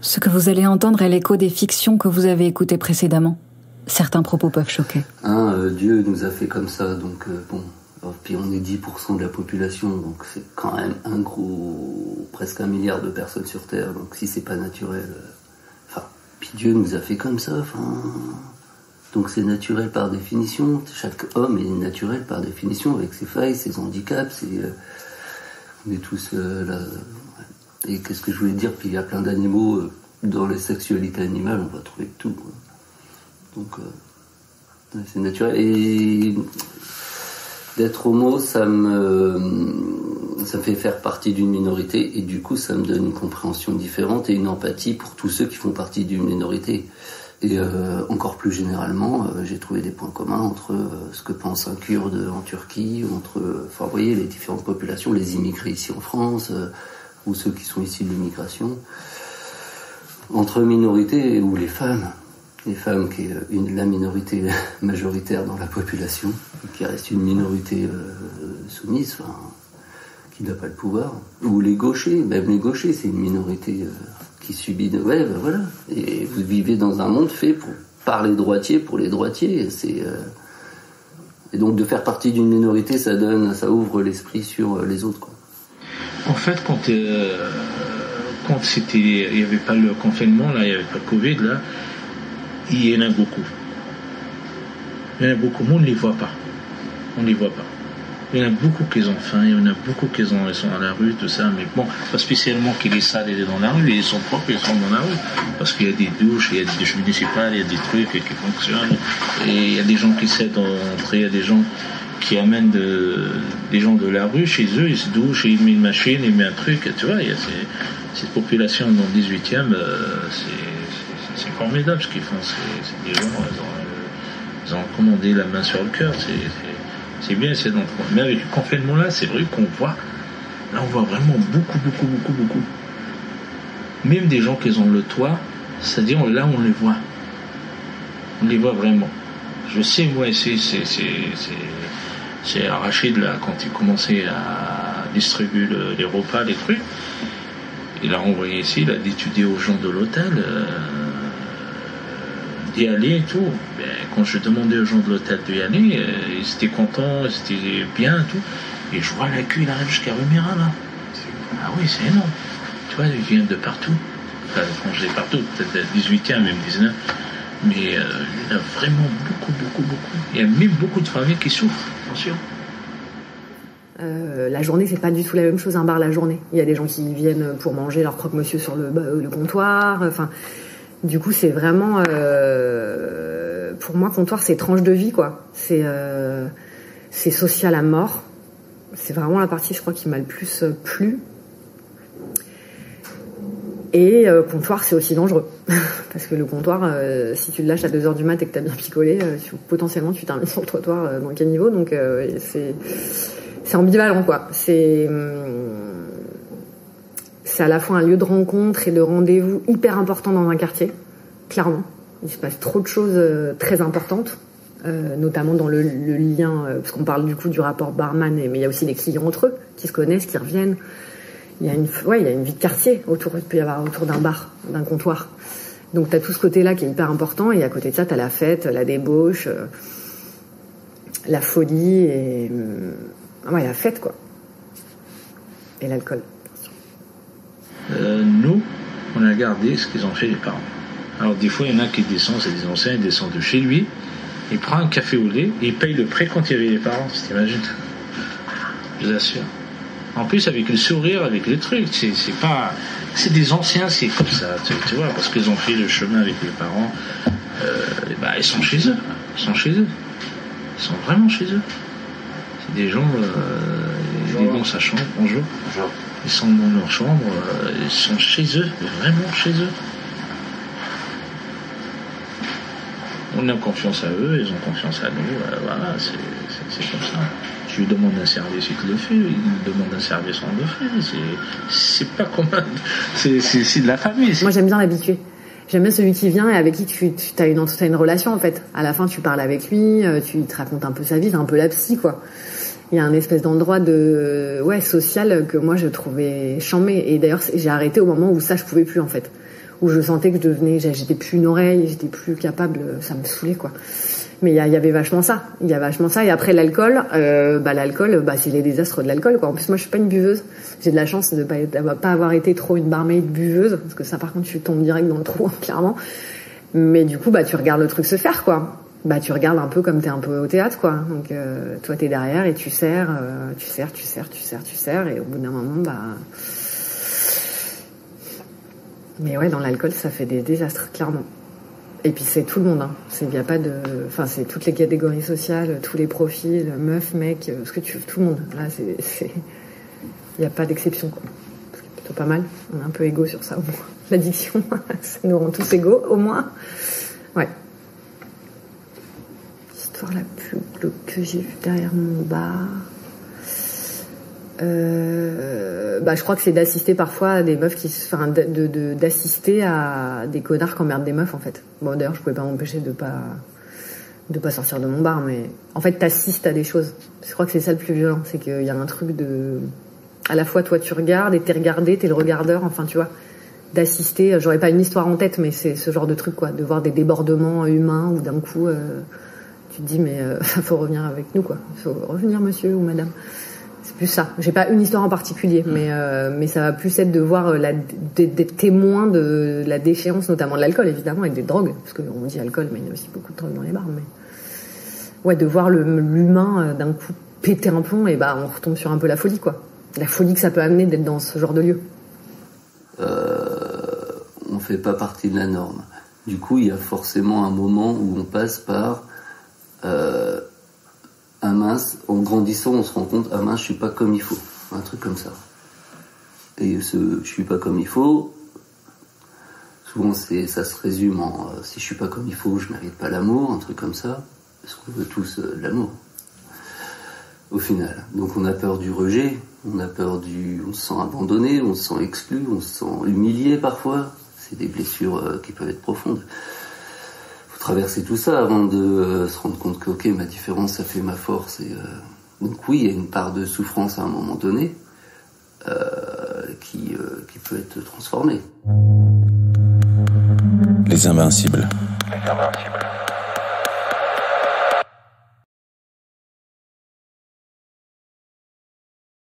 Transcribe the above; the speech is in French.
Ce que vous allez entendre est l'écho des fictions que vous avez écoutées précédemment. Certains propos peuvent choquer. Dieu nous a fait comme ça, donc bon. Puis on est 10% de la population, donc c'est quand même presque 1 milliard de personnes sur Terre, donc si c'est pas naturel... puis Dieu nous a fait comme ça, donc c'est naturel par définition. Chaque homme est naturel par définition, avec ses failles, ses handicaps, on est tous là... Et qu'est-ce que je voulais dire? Puis il y a plein d'animaux, dans les sexualités animales, on va trouver tout, quoi. Donc, c'est naturel. Et d'être homo, ça me fait faire partie d'une minorité, et du coup, ça me donne une compréhension différente et une empathie pour tous ceux qui font partie d'une minorité. Et encore plus généralement, j'ai trouvé des points communs entre ce que pense un Kurde en Turquie, vous voyez, les différentes populations, les immigrés ici en France, ou ceux qui sont issus de l'immigration, entre minorités ou les femmes qui est la minorité majoritaire dans la population, qui reste une minorité soumise, qui n'a pas le pouvoir, ou les gauchers, même les gauchers, c'est une minorité qui subit voilà. Et vous vivez dans un monde fait par les droitiers, pour les droitiers, et donc de faire partie d'une minorité, ça ouvre l'esprit sur les autres, quoi. En fait, quand il n'y avait pas le confinement, là, il n'y avait pas le Covid, là, il y en a beaucoup. Il y en a beaucoup, mais on ne les voit pas. On ne les voit pas. Il y en a beaucoup qui ont faim, il y en a beaucoup qui sont à la rue, tout ça, mais bon, pas spécialement qu'il est sale, il est dans la rue, ils sont propres, ils sont dans la rue. Parce qu'il y a des douches, il y a des douches municipales, il y a des trucs qui fonctionnent, et il y a des gens qui s'aident d'entrer, il y a des gens qui amènent des gens de la rue chez eux, ils se douchent, ils mettent une machine, ils mettent un truc, tu vois, il y a cette population dans le 18e, c'est formidable ce qu'ils font, c'est des gens, ils ont commandé la main sur le cœur, c'est bien, c'est donc. Mais avec le confinement là, c'est vrai qu'on voit, là on voit vraiment beaucoup. Même des gens qui ont le toit, c'est-à-dire là on les voit vraiment. Je sais, moi, c'est Rachid, là, quand il commençait à distribuer les repas, les trucs, il a envoyé ici, il a d'étudier aux gens de l'hôtel, d'y aller et tout. Ben, quand je demandais aux gens de l'hôtel d'y aller, ils étaient contents, ils étaient bien, tout. Et je vois la queue, il arrive jusqu'à Rumira, là. Ah oui, c'est énorme. Tu vois, ils viennent de partout. Enfin, l'étranger partout, peut-être 18e, même 19. Mais il y en a vraiment beaucoup. Il y a même beaucoup de familles qui souffrent, attention. La journée, c'est pas du tout la même chose, un bar la journée. Il y a des gens qui viennent pour manger leur croque-monsieur sur le comptoir. Enfin, du coup, c'est vraiment... pour moi, comptoir, c'est tranche de vie, quoi. C'est social à mort. C'est vraiment la partie, je crois, qui m'a le plus plu. Et comptoir, c'est aussi dangereux. Parce que le comptoir, si tu le lâches à 2h du mat et que t'as bien picolé, potentiellement tu termines sur le trottoir dans le caniveau. Donc c'est ambivalent, quoi. C'est à la fois un lieu de rencontre et de rendez-vous hyper important dans un quartier, clairement. Il se passe trop de choses très importantes, notamment dans le lien, parce qu'on parle du coup du rapport barman, mais il y a aussi les clients entre eux, qui se connaissent, qui reviennent. Il y a une vie de quartier il peut y avoir autour d'un bar, d'un comptoir. Donc t'as tout ce côté-là qui est hyper important, et à côté de ça, t'as la fête, la débauche, la folie, et la fête, quoi. Et l'alcool. Nous, on a gardé ce qu'ils ont fait les parents. Alors des fois, il y en a qui descendent, c'est des anciens, ils descendent de chez lui, il prend un café au lait, et il paye le prêt quand il y avait les parents, tu t'imagines? Je vous assure. En plus, avec le sourire, avec les trucs, c'est des anciens, c'est comme ça, tu vois, parce qu'ils ont fait le chemin avec les parents, ils sont chez eux, ils sont vraiment chez eux. C'est des gens, ils vont dans sa chambre, bonjour, ils sont dans leur chambre, ils sont chez eux, vraiment chez eux. On a confiance à eux, ils ont confiance à nous, voilà, c'est comme ça. Tu lui demandes un service, il te le fait. Il lui demande un service, on le fait. C'est pas commun. C'est de la famille. Moi, j'aime bien l'habitué. J'aime bien celui qui vient et avec qui tu as une relation, en fait. À la fin, tu parles avec lui, tu te racontes un peu sa vie, c'est un peu la psy, quoi. Il y a un espèce d'endroit social que moi, je trouvais chambé. Et d'ailleurs, j'ai arrêté au moment où ça, je pouvais plus, en fait. où je sentais que j'étais plus une oreille, j'étais plus capable, ça me saoulait quoi. Mais il y avait vachement ça. Et après l'alcool, c'est les désastres de l'alcool quoi. En plus moi je suis pas une buveuse. J'ai de la chance de pas avoir été trop une barmaid buveuse, parce que ça par contre tu tombes direct dans le trou clairement. Mais du coup tu regardes le truc se faire quoi. Tu regardes un peu comme t'es un peu au théâtre quoi. Donc toi t'es derrière et tu sers, et au bout d'un moment mais ouais, dans l'alcool ça fait des désastres clairement. Et puis c'est tout le monde, hein. C'est toutes les catégories sociales, tous les profils, meufs, mecs, ce que tu veux, tout le monde. Là, il n'y a pas d'exception, quoi. C'est plutôt pas mal. On est un peu égaux sur ça, au moins. L'addiction, ça nous rend tous égaux, au moins. Ouais. L'histoire la plus glauque que j'ai vue derrière mon bar. Je crois que c'est d'assister parfois à des meufs d'assister à des connards qui emmerdent des meufs en fait. Bon d'ailleurs je pouvais pas m'empêcher de pas sortir de mon bar, mais en fait t'assistes à des choses. Je crois que c'est ça le plus violent, c'est qu'il y a un truc de, à la fois toi tu regardes et t'es regardé, t'es le regardeur, enfin tu vois, d'assister. J'aurais pas une histoire en tête, mais c'est ce genre de truc quoi, de voir des débordements humains où d'un coup tu te dis mais faut revenir avec nous quoi, faut revenir monsieur ou madame. C'est plus ça. J'ai pas une histoire en particulier, mais ça va plus être de voir d'être témoin de la déchéance, notamment de l'alcool évidemment et des drogues, parce qu'on dit alcool, mais il y a aussi beaucoup de drogues dans les bars. Mais ouais, de voir l'humain d'un coup péter un plomb, et on retombe sur un peu la folie quoi. La folie que ça peut amener d'être dans ce genre de lieu. On fait pas partie de la norme. Du coup, il y a forcément un moment où on passe par en grandissant, on se rend compte, je suis pas comme il faut. Un truc comme ça. Et je suis pas comme il faut, souvent ça se résume en si je suis pas comme il faut, je mérite pas l'amour, un truc comme ça. Parce qu'on veut tous de l'amour. Au final. Donc on a peur du rejet, on se sent abandonné, on se sent exclu, on se sent humilié parfois. C'est des blessures qui peuvent être profondes. Traverser tout ça avant de se rendre compte que ma différence ça fait ma force donc oui, il y a une part de souffrance à un moment donné qui peut être transformée. Les Invincibles.